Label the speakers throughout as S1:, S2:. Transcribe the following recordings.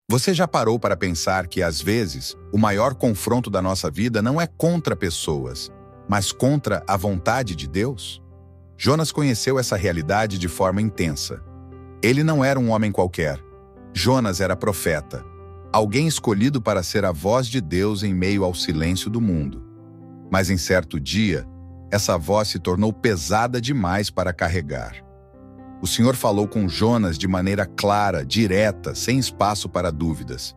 S1: Você já parou para pensar que, às vezes, o maior confronto da nossa vida não é contra pessoas, mas contra a vontade de Deus? Jonas conheceu essa realidade de forma intensa. Ele não era um homem qualquer. Jonas era profeta, alguém escolhido para ser a voz de Deus em meio ao silêncio do mundo. Mas em certo dia, essa voz se tornou pesada demais para carregar. O Senhor falou com Jonas de maneira clara, direta, sem espaço para dúvidas.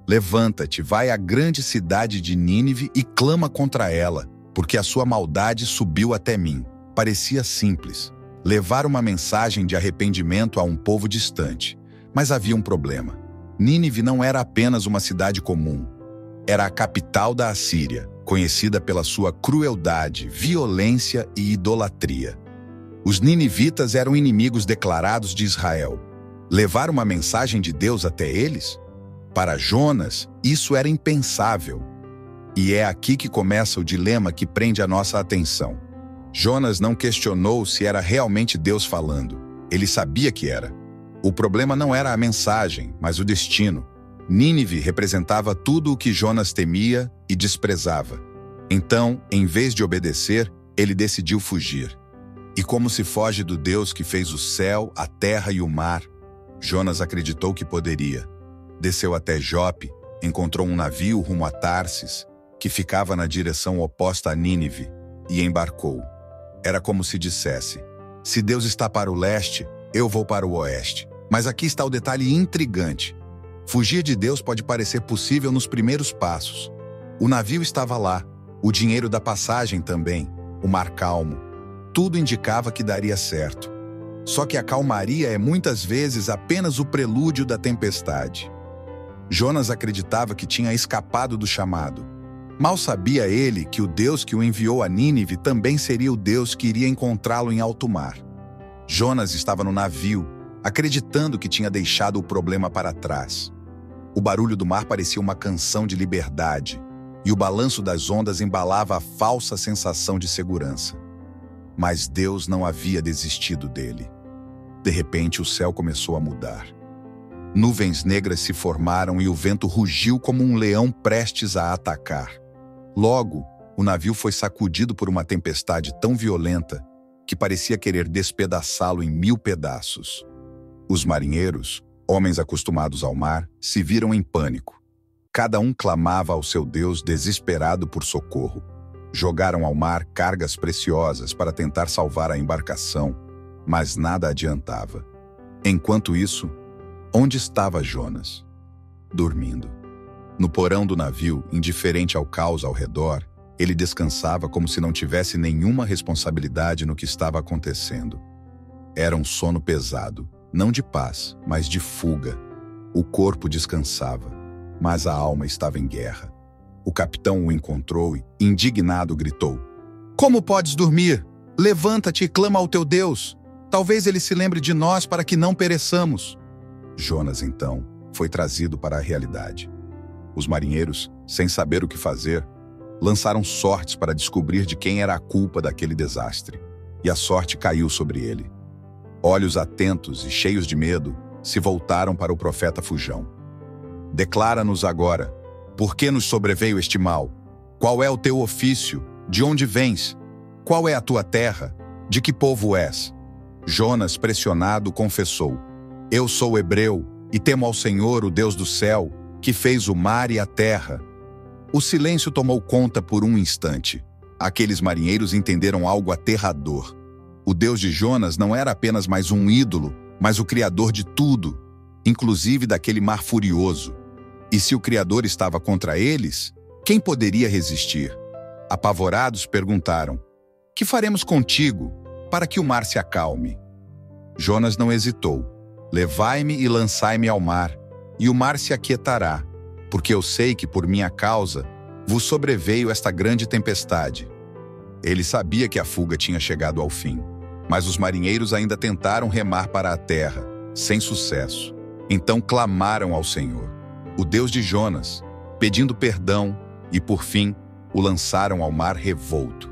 S1: Levanta-te, vai à grande cidade de Nínive e clama contra ela, porque a sua maldade subiu até mim. Parecia simples, levar uma mensagem de arrependimento a um povo distante. Mas havia um problema. Nínive não era apenas uma cidade comum. Era a capital da Assíria, conhecida pela sua crueldade, violência e idolatria. Os ninivitas eram inimigos declarados de Israel. Levar uma mensagem de Deus até eles? Para Jonas, isso era impensável. E é aqui que começa o dilema que prende a nossa atenção. Jonas não questionou se era realmente Deus falando. Ele sabia que era. O problema não era a mensagem, mas o destino. Nínive representava tudo o que Jonas temia e desprezava. Então, em vez de obedecer, ele decidiu fugir. E como se foge do Deus que fez o céu, a terra e o mar, Jonas acreditou que poderia. Desceu até Jope, encontrou um navio rumo a Tarsis, que ficava na direção oposta a Nínive, e embarcou. Era como se dissesse: se Deus está para o leste, eu vou para o oeste. Mas aqui está o detalhe intrigante. Fugir de Deus pode parecer possível nos primeiros passos. O navio estava lá, o dinheiro da passagem também, o mar calmo. Tudo indicava que daria certo. Só que a calmaria é muitas vezes apenas o prelúdio da tempestade. Jonas acreditava que tinha escapado do chamado. Mal sabia ele que o Deus que o enviou a Nínive também seria o Deus que iria encontrá-lo em alto mar. Jonas estava no navio, acreditando que tinha deixado o problema para trás. O barulho do mar parecia uma canção de liberdade, e o balanço das ondas embalava a falsa sensação de segurança. Mas Deus não havia desistido dele. De repente, o céu começou a mudar. Nuvens negras se formaram e o vento rugiu como um leão prestes a atacar. Logo, o navio foi sacudido por uma tempestade tão violenta que parecia querer despedaçá-lo em 1000 pedaços. Os marinheiros, homens acostumados ao mar, se viram em pânico. Cada um clamava ao seu Deus desesperado por socorro. Jogaram ao mar cargas preciosas para tentar salvar a embarcação, mas nada adiantava. Enquanto isso, onde estava Jonas? Dormindo. No porão do navio, indiferente ao caos ao redor, ele descansava como se não tivesse nenhuma responsabilidade no que estava acontecendo. Era um sono pesado, não de paz, mas de fuga. O corpo descansava, mas a alma estava em guerra. O capitão o encontrou e, indignado, gritou: "Como podes dormir? Levanta-te e clama ao teu Deus. Talvez ele se lembre de nós para que não pereçamos." Jonas, então, foi trazido para a realidade. Os marinheiros, sem saber o que fazer, lançaram sortes para descobrir de quem era a culpa daquele desastre. E a sorte caiu sobre ele. Olhos atentos e cheios de medo, se voltaram para o profeta fujão. "Declara-nos agora, por que nos sobreveio este mal? Qual é o teu ofício? De onde vens? Qual é a tua terra? De que povo és?" Jonas, pressionado, confessou: "Eu sou hebreu e temo ao Senhor, o Deus do céu, que fez o mar e a terra." O silêncio tomou conta por um instante. Aqueles marinheiros entenderam algo aterrador. O Deus de Jonas não era apenas mais um ídolo, mas o criador de tudo, inclusive daquele mar furioso. E se o Criador estava contra eles, quem poderia resistir? Apavorados, perguntaram: "Que faremos contigo para que o mar se acalme?" Jonas não hesitou. "Levai-me e lançai-me ao mar, e o mar se aquietará, porque eu sei que por minha causa vos sobreveio esta grande tempestade." Ele sabia que a fuga tinha chegado ao fim, mas os marinheiros ainda tentaram remar para a terra, sem sucesso. Então clamaram ao Senhor, o Deus de Jonas, pedindo perdão e, por fim, o lançaram ao mar revolto.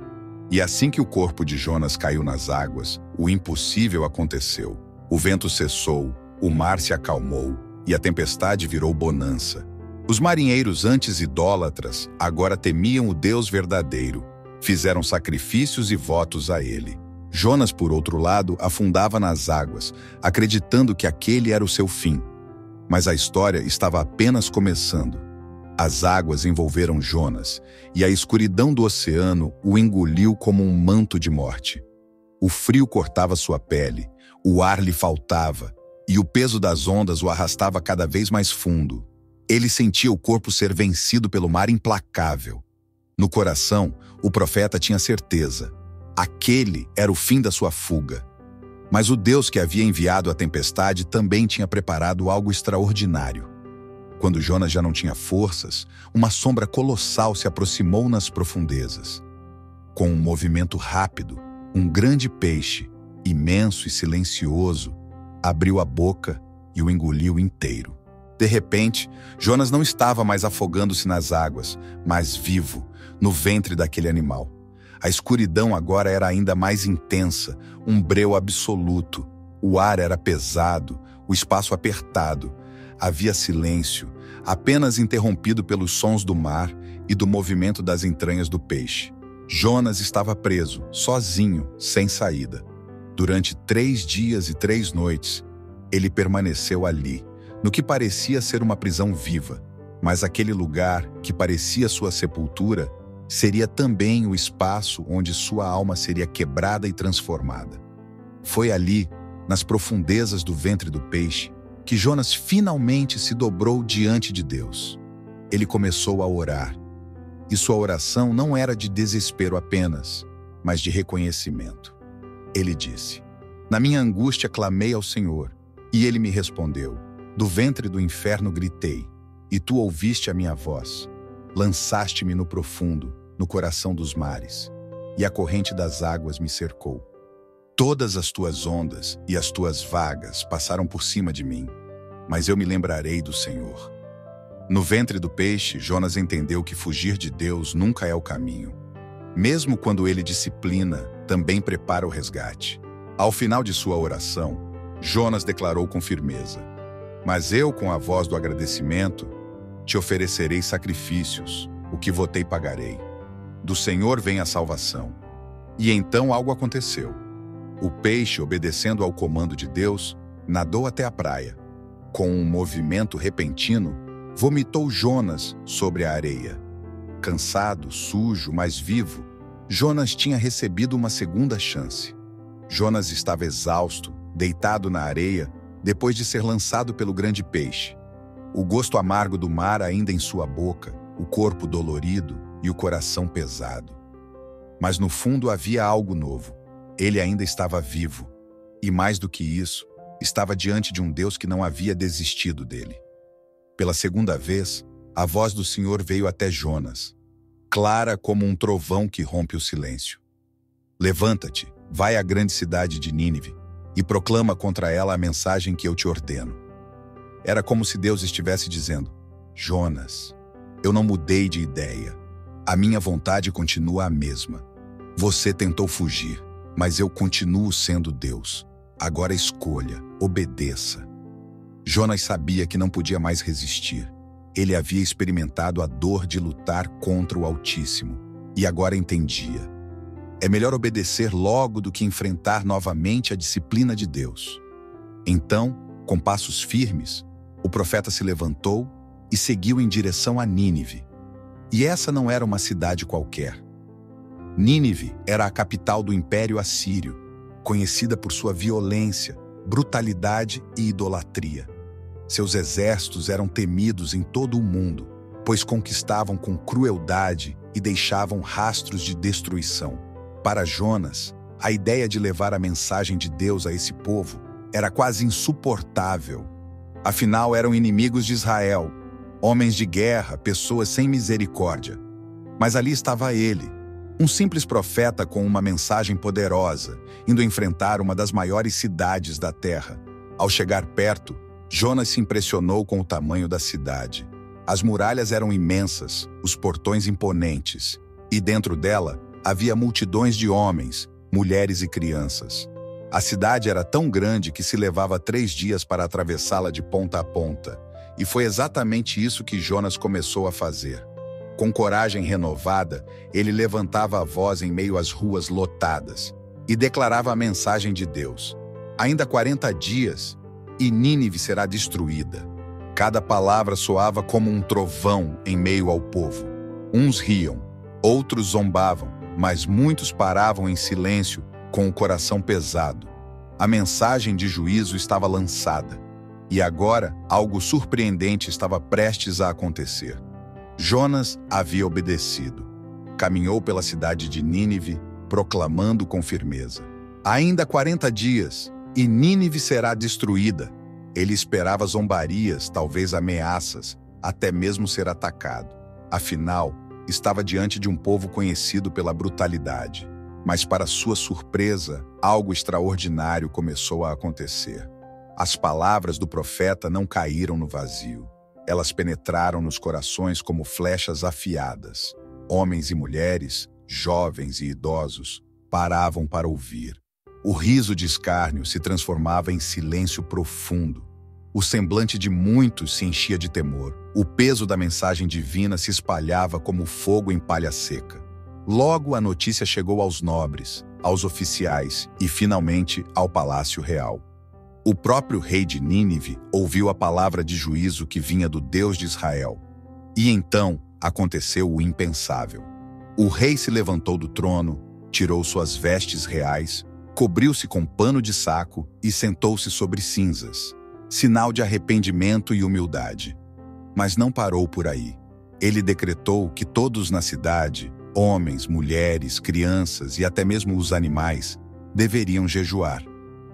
S1: E assim que o corpo de Jonas caiu nas águas, o impossível aconteceu. O vento cessou, o mar se acalmou e a tempestade virou bonança. Os marinheiros antes idólatras agora temiam o Deus verdadeiro. Fizeram sacrifícios e votos a ele. Jonas, por outro lado, afundava nas águas, acreditando que aquele era o seu fim. Mas a história estava apenas começando. As águas envolveram Jonas, e a escuridão do oceano o engoliu como um manto de morte. O frio cortava sua pele, o ar lhe faltava, e o peso das ondas o arrastava cada vez mais fundo. Ele sentia o corpo ser vencido pelo mar implacável. No coração, o profeta tinha certeza. Aquele era o fim da sua fuga. Mas o Deus que havia enviado a tempestade também tinha preparado algo extraordinário. Quando Jonas já não tinha forças, uma sombra colossal se aproximou nas profundezas. Com um movimento rápido, um grande peixe, imenso e silencioso, abriu a boca e o engoliu inteiro. De repente, Jonas não estava mais afogando-se nas águas, mas vivo, no ventre daquele animal. A escuridão agora era ainda mais intensa, um breu absoluto. O ar era pesado, o espaço apertado. Havia silêncio, apenas interrompido pelos sons do mar e do movimento das entranhas do peixe. Jonas estava preso, sozinho, sem saída. Durante 3 dias e 3 noites, ele permaneceu ali, no que parecia ser uma prisão viva. Mas aquele lugar, que parecia sua sepultura, seria também o espaço onde sua alma seria quebrada e transformada. Foi ali, nas profundezas do ventre do peixe, que Jonas finalmente se dobrou diante de Deus. Ele começou a orar. E sua oração não era de desespero apenas, mas de reconhecimento. Ele disse: "Na minha angústia clamei ao Senhor, e Ele me respondeu. Do ventre do inferno gritei, e tu ouviste a minha voz. Lançaste-me no profundo, no coração dos mares, e a corrente das águas me cercou. Todas as tuas ondas e as tuas vagas passaram por cima de mim, mas eu me lembrarei do Senhor." No ventre do peixe, Jonas entendeu que fugir de Deus nunca é o caminho. Mesmo quando ele disciplina, também prepara o resgate. Ao final de sua oração, Jonas declarou com firmeza: "Mas eu, com a voz do agradecimento, te oferecerei sacrifícios, o que votei pagarei. Do Senhor vem a salvação." E então algo aconteceu. O peixe, obedecendo ao comando de Deus, nadou até a praia. Com um movimento repentino, vomitou Jonas sobre a areia. Cansado, sujo, mas vivo, Jonas tinha recebido uma segunda chance. Jonas estava exausto, deitado na areia, depois de ser lançado pelo grande peixe. O gosto amargo do mar ainda em sua boca, o corpo dolorido e o coração pesado. Mas no fundo havia algo novo. Ele ainda estava vivo. E mais do que isso, estava diante de um Deus que não havia desistido dele. Pela segunda vez, a voz do Senhor veio até Jonas, clara como um trovão que rompe o silêncio. "Levanta-te, vai à grande cidade de Nínive e proclama contra ela a mensagem que eu te ordeno." Era como se Deus estivesse dizendo: "Jonas, eu não mudei de ideia. A minha vontade continua a mesma. Você tentou fugir, mas eu continuo sendo Deus. Agora escolha, obedeça." Jonas sabia que não podia mais resistir. Ele havia experimentado a dor de lutar contra o Altíssimo, e agora entendia. É melhor obedecer logo do que enfrentar novamente a disciplina de Deus. Então, com passos firmes, o profeta se levantou e seguiu em direção a Nínive. E essa não era uma cidade qualquer. Nínive era a capital do Império Assírio, conhecida por sua violência, brutalidade e idolatria. Seus exércitos eram temidos em todo o mundo, pois conquistavam com crueldade e deixavam rastros de destruição. Para Jonas, a ideia de levar a mensagem de Deus a esse povo era quase insuportável. Afinal, eram inimigos de Israel, homens de guerra, pessoas sem misericórdia. Mas ali estava ele, um simples profeta com uma mensagem poderosa, indo enfrentar uma das maiores cidades da terra. Ao chegar perto, Jonas se impressionou com o tamanho da cidade. As muralhas eram imensas, os portões imponentes, e dentro dela havia multidões de homens, mulheres e crianças. A cidade era tão grande que se levava 3 dias para atravessá-la de ponta a ponta. E foi exatamente isso que Jonas começou a fazer. Com coragem renovada, ele levantava a voz em meio às ruas lotadas e declarava a mensagem de Deus. Ainda 40 dias, e Nínive será destruída. Cada palavra soava como um trovão em meio ao povo. Uns riam, outros zombavam, mas muitos paravam em silêncio, com o coração pesado. A mensagem de juízo estava lançada. E agora, algo surpreendente estava prestes a acontecer. Jonas havia obedecido. Caminhou pela cidade de Nínive, proclamando com firmeza: ainda 40 dias, e Nínive será destruída. Ele esperava zombarias, talvez ameaças, até mesmo ser atacado. Afinal, estava diante de um povo conhecido pela brutalidade. Mas, para sua surpresa, algo extraordinário começou a acontecer. As palavras do profeta não caíram no vazio. Elas penetraram nos corações como flechas afiadas. Homens e mulheres, jovens e idosos, paravam para ouvir. O riso de escárnio se transformava em silêncio profundo. O semblante de muitos se enchia de temor. O peso da mensagem divina se espalhava como fogo em palha seca. Logo a notícia chegou aos nobres, aos oficiais e, finalmente, ao palácio real. O próprio rei de Nínive ouviu a palavra de juízo que vinha do Deus de Israel. E então aconteceu o impensável. O rei se levantou do trono, tirou suas vestes reais, cobriu-se com pano de saco e sentou-se sobre cinzas, sinal de arrependimento e humildade. Mas não parou por aí. Ele decretou que todos na cidade, homens, mulheres, crianças e até mesmo os animais, deveriam jejuar.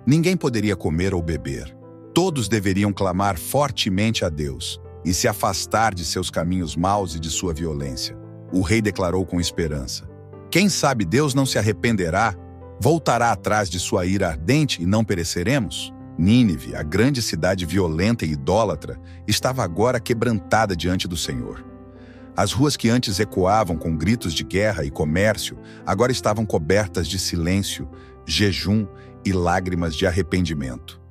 S1: Ninguém poderia comer ou beber. Todos deveriam clamar fortemente a Deus e se afastar de seus caminhos maus e de sua violência. O rei declarou com esperança: quem sabe Deus não se arrependerá, voltará atrás de sua ira ardente e não pereceremos? Nínive, a grande cidade violenta e idólatra, estava agora quebrantada diante do Senhor. As ruas que antes ecoavam com gritos de guerra e comércio, agora estavam cobertas de silêncio, jejum e lágrimas de arrependimento.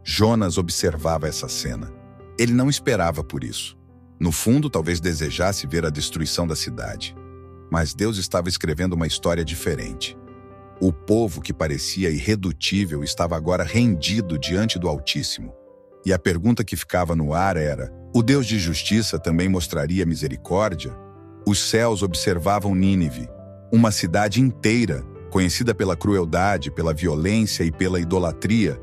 S1: Jonas observava essa cena. Ele não esperava por isso. No fundo, talvez desejasse ver a destruição da cidade. Mas Deus estava escrevendo uma história diferente. O povo que parecia irredutível estava agora rendido diante do Altíssimo. E a pergunta que ficava no ar era: o Deus de justiça também mostraria misericórdia? Os céus observavam Nínive, uma cidade inteira, conhecida pela crueldade, pela violência e pela idolatria,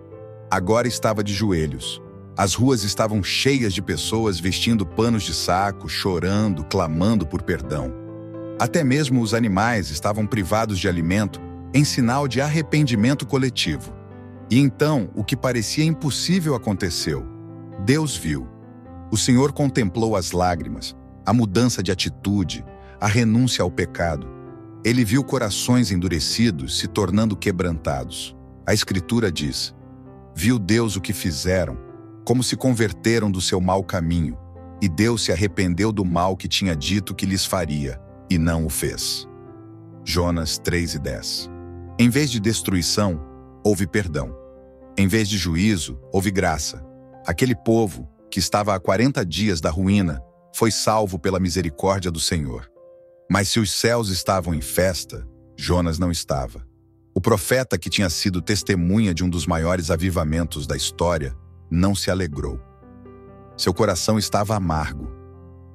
S1: agora estava de joelhos. As ruas estavam cheias de pessoas vestindo panos de saco, chorando, clamando por perdão. Até mesmo os animais estavam privados de alimento, em sinal de arrependimento coletivo. E então, o que parecia impossível aconteceu. Deus viu. O Senhor contemplou as lágrimas, a mudança de atitude, a renúncia ao pecado. Ele viu corações endurecidos se tornando quebrantados. A Escritura diz: viu Deus o que fizeram, como se converteram do seu mau caminho, e Deus se arrependeu do mal que tinha dito que lhes faria, e não o fez. Jonas 3:10. Em vez de destruição, houve perdão. Em vez de juízo, houve graça. Aquele povo, que estava há 40 dias da ruína, foi salvo pela misericórdia do Senhor. Mas se os céus estavam em festa, Jonas não estava. O profeta, que tinha sido testemunha de um dos maiores avivamentos da história, não se alegrou. Seu coração estava amargo.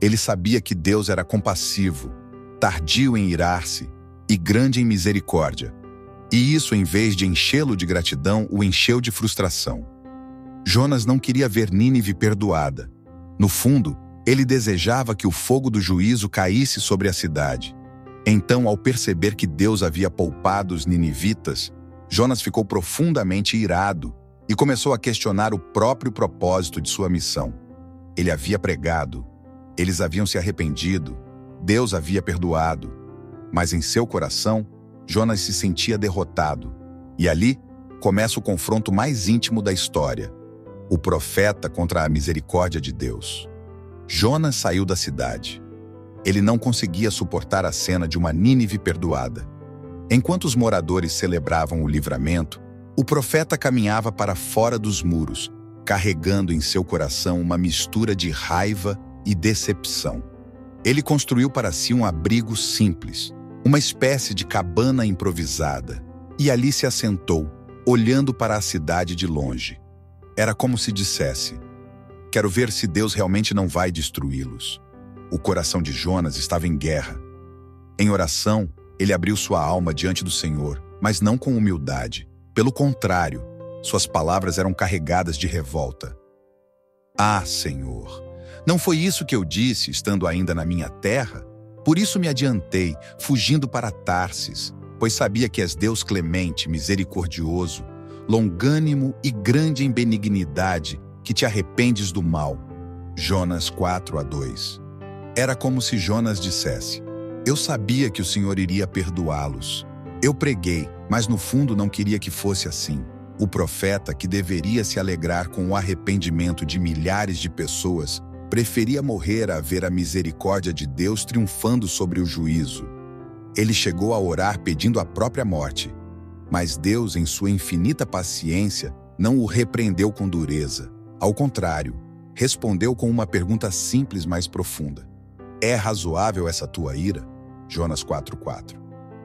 S1: Ele sabia que Deus era compassivo, tardio em irar-se e grande em misericórdia. E isso, em vez de enchê-lo de gratidão, o encheu de frustração. Jonas não queria ver Nínive perdoada. No fundo, ele desejava que o fogo do juízo caísse sobre a cidade. Então, ao perceber que Deus havia poupado os ninivitas, Jonas ficou profundamente irado e começou a questionar o próprio propósito de sua missão. Ele havia pregado, eles haviam se arrependido, Deus havia perdoado. Mas em seu coração, Jonas se sentia derrotado. E ali começa o confronto mais íntimo da história: o profeta contra a misericórdia de Deus. Jonas saiu da cidade. Ele não conseguia suportar a cena de uma Nínive perdoada. Enquanto os moradores celebravam o livramento, O profeta caminhava para fora dos muros, carregando em seu coração uma mistura de raiva e decepção. Ele construiu para si um abrigo simples, uma espécie de cabana improvisada, e ali se assentou, olhando para a cidade de longe. Era como se dissesse: quero ver se Deus realmente não vai destruí-los. O coração de Jonas estava em guerra. Em oração, ele abriu sua alma diante do Senhor, mas não com humildade. Pelo contrário, suas palavras eram carregadas de revolta. Ah, Senhor, não foi isso que eu disse estando ainda na minha terra? Por isso me adiantei, fugindo para Tarsis, pois sabia que és Deus clemente, misericordioso, longânimo e grande em benignidade, que te arrependes do mal. Jonas 4:2. Era como se Jonas dissesse: eu sabia que o Senhor iria perdoá-los. Eu preguei, mas no fundo não queria que fosse assim. O profeta, que deveria se alegrar com o arrependimento de milhares de pessoas, preferia morrer a ver a misericórdia de Deus triunfando sobre o juízo. Ele chegou a orar pedindo a própria morte, mas Deus, em sua infinita paciência, não o repreendeu com dureza. Ao contrário, respondeu com uma pergunta simples, mas profunda: é razoável essa tua ira? Jonas 4:4.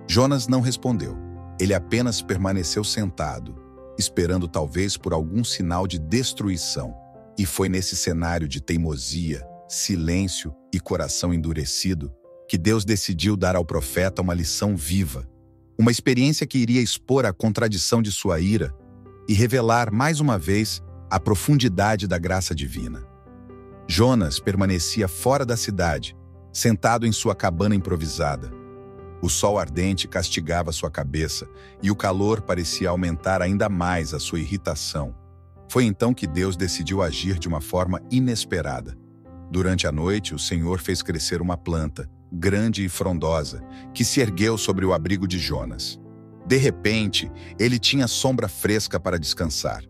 S1: Jonas não respondeu. Ele apenas permaneceu sentado, esperando talvez por algum sinal de destruição. E foi nesse cenário de teimosia, silêncio e coração endurecido que Deus decidiu dar ao profeta uma lição viva, uma experiência que iria expor a contradição de sua ira e revelar mais uma vez a profundidade da graça divina. Jonas permanecia fora da cidade, sentado em sua cabana improvisada. O sol ardente castigava sua cabeça e o calor parecia aumentar ainda mais a sua irritação. Foi então que Deus decidiu agir de uma forma inesperada. Durante a noite, o Senhor fez crescer uma planta, grande e frondosa, que se ergueu sobre o abrigo de Jonas. De repente, ele tinha sombra fresca para descansar.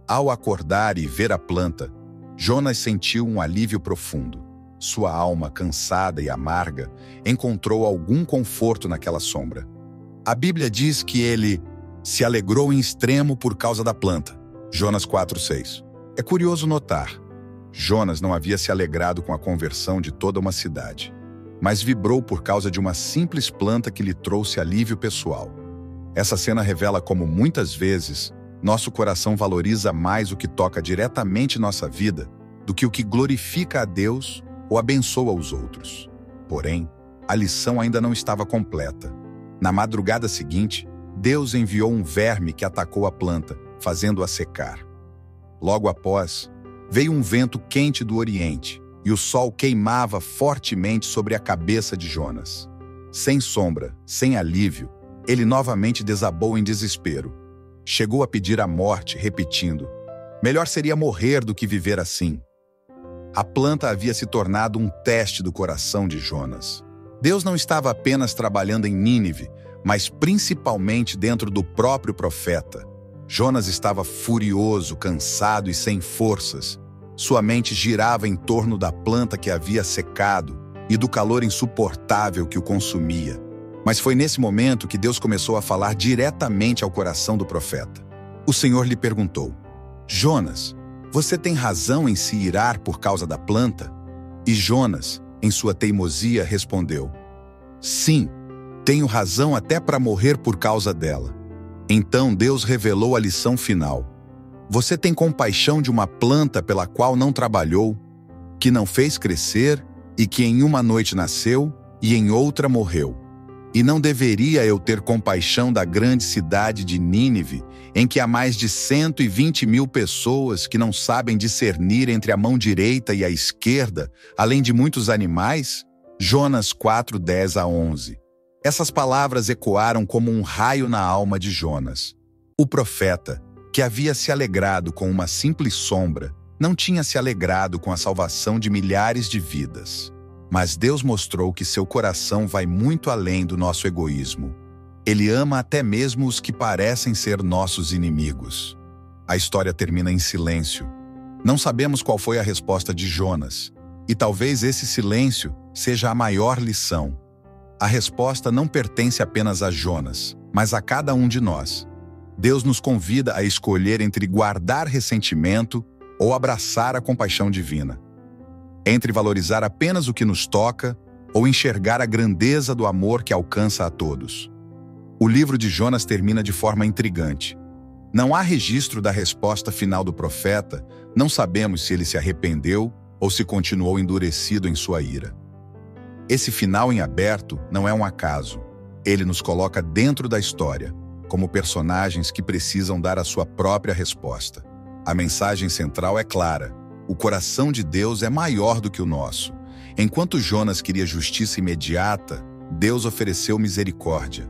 S1: Ao acordar e ver a planta, Jonas sentiu um alívio profundo. Sua alma, cansada e amarga, encontrou algum conforto naquela sombra. A Bíblia diz que ele se alegrou em extremo por causa da planta. Jonas 4:6. É curioso notar, Jonas não havia se alegrado com a conversão de toda uma cidade, mas vibrou por causa de uma simples planta que lhe trouxe alívio pessoal. Essa cena revela como, muitas vezes, nosso coração valoriza mais o que toca diretamente nossa vida do que o que glorifica a Deus ou abençoa os outros. Porém, a lição ainda não estava completa. Na madrugada seguinte, Deus enviou um verme que atacou a planta, fazendo-a secar. Logo após, veio um vento quente do Oriente, e o sol queimava fortemente sobre a cabeça de Jonas. Sem sombra, sem alívio, ele novamente desabou em desespero. Chegou a pedir a morte, repetindo: melhor seria morrer do que viver assim. A planta havia se tornado um teste do coração de Jonas. Deus não estava apenas trabalhando em Nínive, mas principalmente dentro do próprio profeta. Jonas estava furioso, cansado e sem forças. Sua mente girava em torno da planta que havia secado e do calor insuportável que o consumia. Mas foi nesse momento que Deus começou a falar diretamente ao coração do profeta. O Senhor lhe perguntou: Jonas, você tem razão em se irar por causa da planta? E Jonas, em sua teimosia, respondeu: sim, tenho razão até para morrer por causa dela. Então Deus revelou a lição final. Você tem compaixão de uma planta pela qual não trabalhou, que não fez crescer e que em uma noite nasceu e em outra morreu. E não deveria eu ter compaixão da grande cidade de Nínive, em que há mais de 120.000 pessoas que não sabem discernir entre a mão direita e a esquerda, além de muitos animais? Jonas 4:10-11. Essas palavras ecoaram como um raio na alma de Jonas. O profeta, que havia se alegrado com uma simples sombra, não tinha se alegrado com a salvação de milhares de vidas. Mas Deus mostrou que seu coração vai muito além do nosso egoísmo. Ele ama até mesmo os que parecem ser nossos inimigos. A história termina em silêncio. Não sabemos qual foi a resposta de Jonas, e talvez esse silêncio seja a maior lição. A resposta não pertence apenas a Jonas, mas a cada um de nós. Deus nos convida a escolher entre guardar ressentimento ou abraçar a compaixão divina, entre valorizar apenas o que nos toca ou enxergar a grandeza do amor que alcança a todos. O livro de Jonas termina de forma intrigante. Não há registro da resposta final do profeta, não sabemos se ele se arrependeu ou se continuou endurecido em sua ira. Esse final em aberto não é um acaso. Ele nos coloca dentro da história, como personagens que precisam dar a sua própria resposta. A mensagem central é clara: o coração de Deus é maior do que o nosso. Enquanto Jonas queria justiça imediata, Deus ofereceu misericórdia.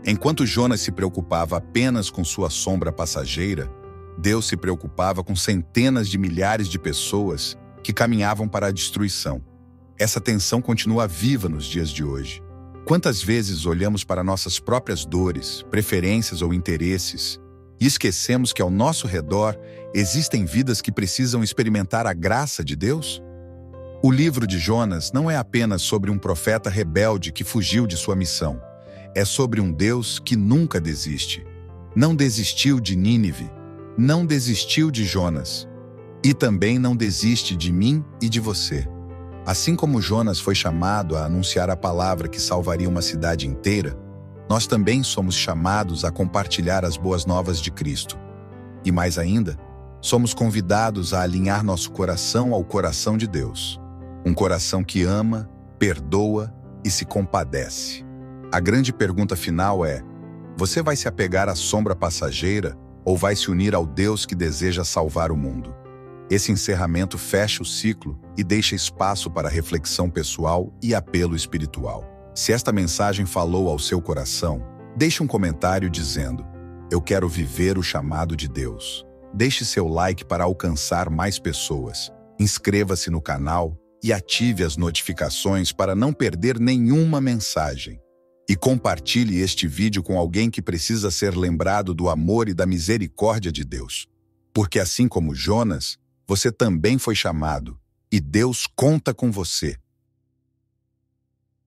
S1: Enquanto Jonas se preocupava apenas com sua sombra passageira, Deus se preocupava com centenas de milhares de pessoas que caminhavam para a destruição. Essa tensão continua viva nos dias de hoje. Quantas vezes olhamos para nossas próprias dores, preferências ou interesses e esquecemos que ao nosso redor existem vidas que precisam experimentar a graça de Deus? O livro de Jonas não é apenas sobre um profeta rebelde que fugiu de sua missão. É sobre um Deus que nunca desiste. Não desistiu de Nínive, não desistiu de Jonas, e também não desiste de mim e de você. Assim como Jonas foi chamado a anunciar a palavra que salvaria uma cidade inteira, nós também somos chamados a compartilhar as boas novas de Cristo. E mais ainda, somos convidados a alinhar nosso coração ao coração de Deus. Um coração que ama, perdoa e se compadece. A grande pergunta final é: você vai se apegar à sombra passageira ou vai se unir ao Deus que deseja salvar o mundo? Esse encerramento fecha o ciclo e deixa espaço para reflexão pessoal e apelo espiritual. Se esta mensagem falou ao seu coração, deixe um comentário dizendo: eu quero viver o chamado de Deus. Deixe seu like para alcançar mais pessoas. Inscreva-se no canal e ative as notificações para não perder nenhuma mensagem. E compartilhe este vídeo com alguém que precisa ser lembrado do amor e da misericórdia de Deus. Porque assim como Jonas, você também foi chamado, e Deus conta com você.